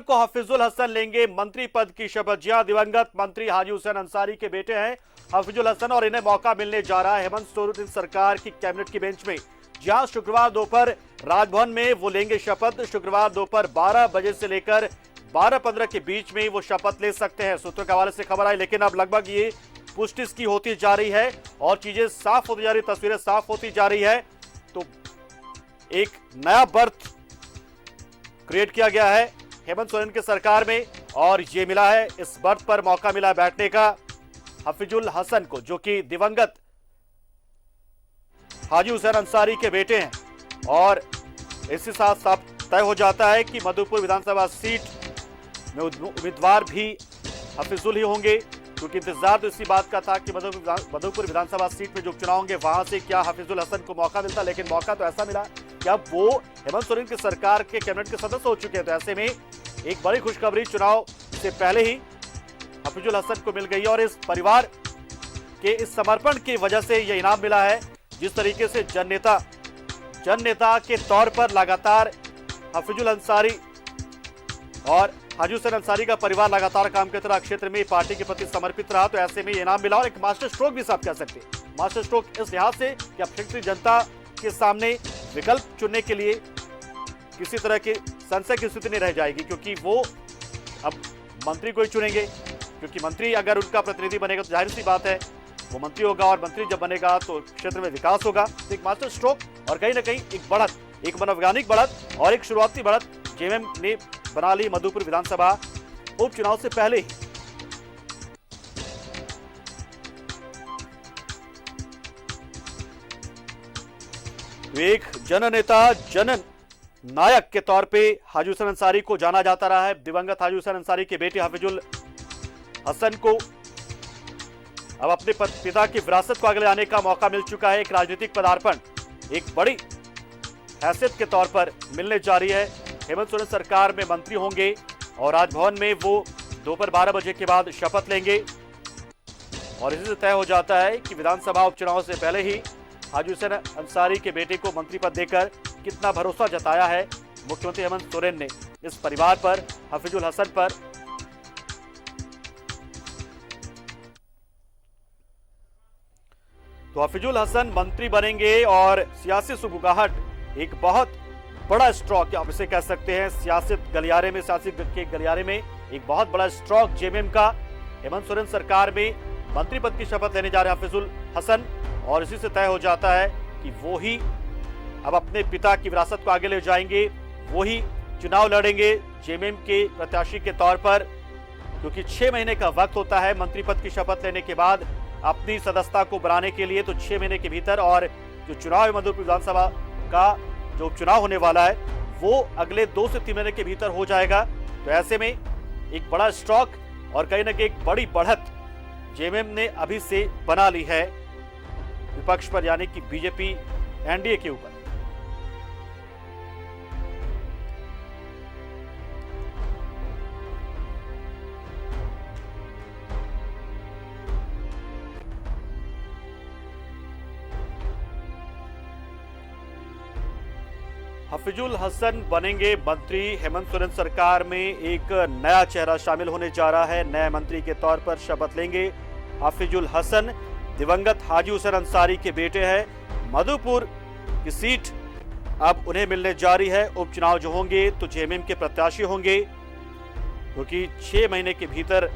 को हफीजुल हसन लेंगे मंत्री पद की शपथ। जी हां, दिवंगत मंत्री हाजी हुसैन अंसारी के बेटे हैं हफीजुल हसन और इन्हें मौका मिलने जा रहा है हेमंत सोरेन सरकार की कैबिनेट की बेंच में। जहां शुक्रवार दोपहर राजभवन में वो लेंगे शपथ। शुक्रवार दोपहर 12 बजे से लेकर 12:15 के बीच में वो शपथ ले सकते हैं। सूत्रों के हवाले से खबर आई, लेकिन अब लगभग ये पुष्टि की होती जा रही है और चीजें साफ होती जा रही, तस्वीरें साफ होती जा रही है। तो एक नया बर्थ क्रिएट किया गया है हेमंत सोरेन की सरकार में और ये मिला है, इस बर्थ पर मौका मिला बैठने का हफीजुल हसन को, जो कि दिवंगत हाजी हुसैन अंसारी के बेटे हैं। और इसी साथ साफ तय हो जाता है कि मधुपुर विधानसभा सीट में उम्मीदवार भी हफीजुल ही होंगे, क्योंकि इंतजार तो इसी बात का था कि मधुपुर विधानसभा सीट में जो चुनाव होंगे वहां से क्या हफीजुल हसन को मौका मिलता, लेकिन मौका तो ऐसा मिला कि अब वो हेमंत सोरेन की सरकार के कैबिनेट के सदस्य हो चुके हैं। तो ऐसे में एक बड़ी खुशखबरी चुनाव से पहले ही हफीजुल हसन को मिल गई और इस परिवार के इस समर्पण की वजह से यह इनाम मिला है। जिस तरीके से जन नेता के तौर पर लगातार हफीजुल अंसारी और हाजी हुसैन अंसारी का परिवार लगातार काम करते रहा, क्षेत्र में पार्टी के प्रति समर्पित रहा, तो ऐसे में ये इनाम मिला और एक मास्टर स्ट्रोक भी साफ कह सकते हैं। मास्टर स्ट्रोक इस लिहाज से कि अब क्षेत्रीय जनता के सामने विकल्प चुनने के लिए किसी तरह की संशय की स्थिति नहीं रह जाएगी, क्योंकि वो अब मंत्री को ही चुनेंगे, क्योंकि मंत्री अगर उनका प्रतिनिधि बनेगा तो जाहिर सी बात है वो मंत्री होगा और मंत्री जब बनेगा तो क्षेत्र में विकास होगा। तो एक मास्टर स्ट्रोक और कहीं ना कहीं एक बढ़त, एक मनोवैज्ञानिक बढ़त और एक शुरुआती बढ़त जेएमएम ने बना ली मधुपुर विधानसभा उपचुनाव से पहले ही। तो एक जननेता, जन नायक के तौर पे हाजी हुसैन अंसारी को जाना जाता रहा है। दिवंगत हाजी हुसैन अंसारी के बेटे हफीजुल हसन को अब अपने पिता की विरासत को आगे ले जाने का मौका मिल चुका है। एक राजनीतिक पदार्पण एक बड़ी हैसियत के तौर पर मिलने जा रही है। हेमंत सोरेन सरकार में मंत्री होंगे और राजभवन में वो दोपहर 12 बजे के बाद शपथ लेंगे और इसी से तय हो जाता है कि विधानसभा उपचुनाव से पहले ही हाजी हुसैन अंसारी के बेटे को मंत्री पद देकर कितना भरोसा जताया है मुख्यमंत्री हेमंत सोरेन ने इस परिवार पर, हफीजुल हसन पर। तो हफीजुल हसन मंत्री बनेंगे और सियासी सुगबुगाहट एक बहुत बड़ा स्ट्रोक आप इसे कह सकते हैं सियासत गलियारे में, सियासी के गलियारे में एक बहुत बड़ा स्ट्रोक जेएमएम का। हेमंत सोरेन सरकार में मंत्री पद की शपथ लेने जा रहे हैं हफीजुल हसन और इसी से तय हो जाता है कि वो ही अब अपने पिता की विरासत को आगे ले जाएंगे, वो ही चुनाव लड़ेंगे जेएमएम के प्रत्याशी के तौर पर, क्योंकि 6 महीने का वक्त होता है मंत्री पद की शपथ लेने के बाद अपनी सदस्यता को बनाने के लिए। तो 6 महीने के भीतर, और जो चुनाव है मधुपुर विधानसभा का जो चुनाव होने वाला है वो अगले 2 से 3 महीने के भीतर हो जाएगा। तो ऐसे में एक बड़ा स्ट्रोक और कहीं ना कहीं एक बड़ी बढ़त जेएमएम ने अभी से बना ली है विपक्ष पर, यानी कि बीजेपी एनडीए के ऊपर। हफीजुल हसन बनेंगे मंत्री। हेमंत सोरेन सरकार में एक नया चेहरा शामिल होने जा रहा है। नए मंत्री के तौर पर शपथ लेंगे हफीजुल हसन। दिवंगत हाजी हुसैन अंसारी के बेटे हैं। मधुपुर की सीट अब उन्हें मिलने जा रही है। उपचुनाव जो होंगे तो जेएमएम के प्रत्याशी होंगे, क्योंकि 6 महीने के भीतर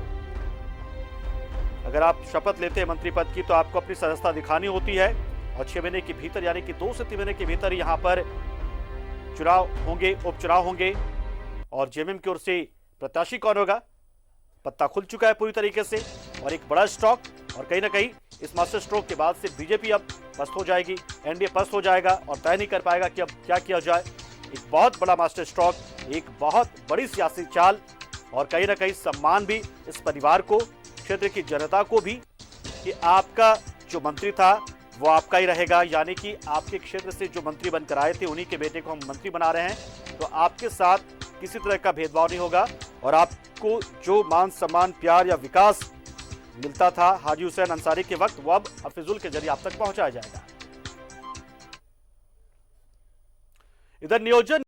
अगर आप शपथ लेते हैं मंत्री पद की तो आपको अपनी सदस्यता दिखानी होती है और 6 महीने के भीतर यानी कि 2 से 3 महीने के भीतर यहाँ पर चुनाव होंगे, उपचुनाव होंगे। और जेएमएम की ओर से प्रत्याशी कौन होगा पत्ता खुल चुका है पूरी तरीके से और एक बड़ा स्ट्रोक, और कहीं ना कहीं इस मास्टर स्ट्रोक के बाद से बीजेपी अब पस्त हो जाएगी, एनडीए पस्त हो जाएगा और तय नहीं कर पाएगा कि अब क्या किया जाए। एक बहुत बड़ा मास्टर स्ट्रोक, एक बहुत बड़ी सियासी चाल और कहीं ना कहीं सम्मान भी इस परिवार को, क्षेत्र की जनता को भी, कि आपका जो मंत्री था वो आपका ही रहेगा, यानी कि आपके क्षेत्र से जो मंत्री बनकर आए थे उन्हीं के बेटे को हम मंत्री बना रहे हैं। तो आपके साथ किसी तरह का भेदभाव नहीं होगा और आपको जो मान सम्मान, प्यार या विकास मिलता था हाजी हुसैन अंसारी के वक्त, वो अब हफीजुल के जरिए आप तक पहुंचाया जाएगा। इधर नियोजन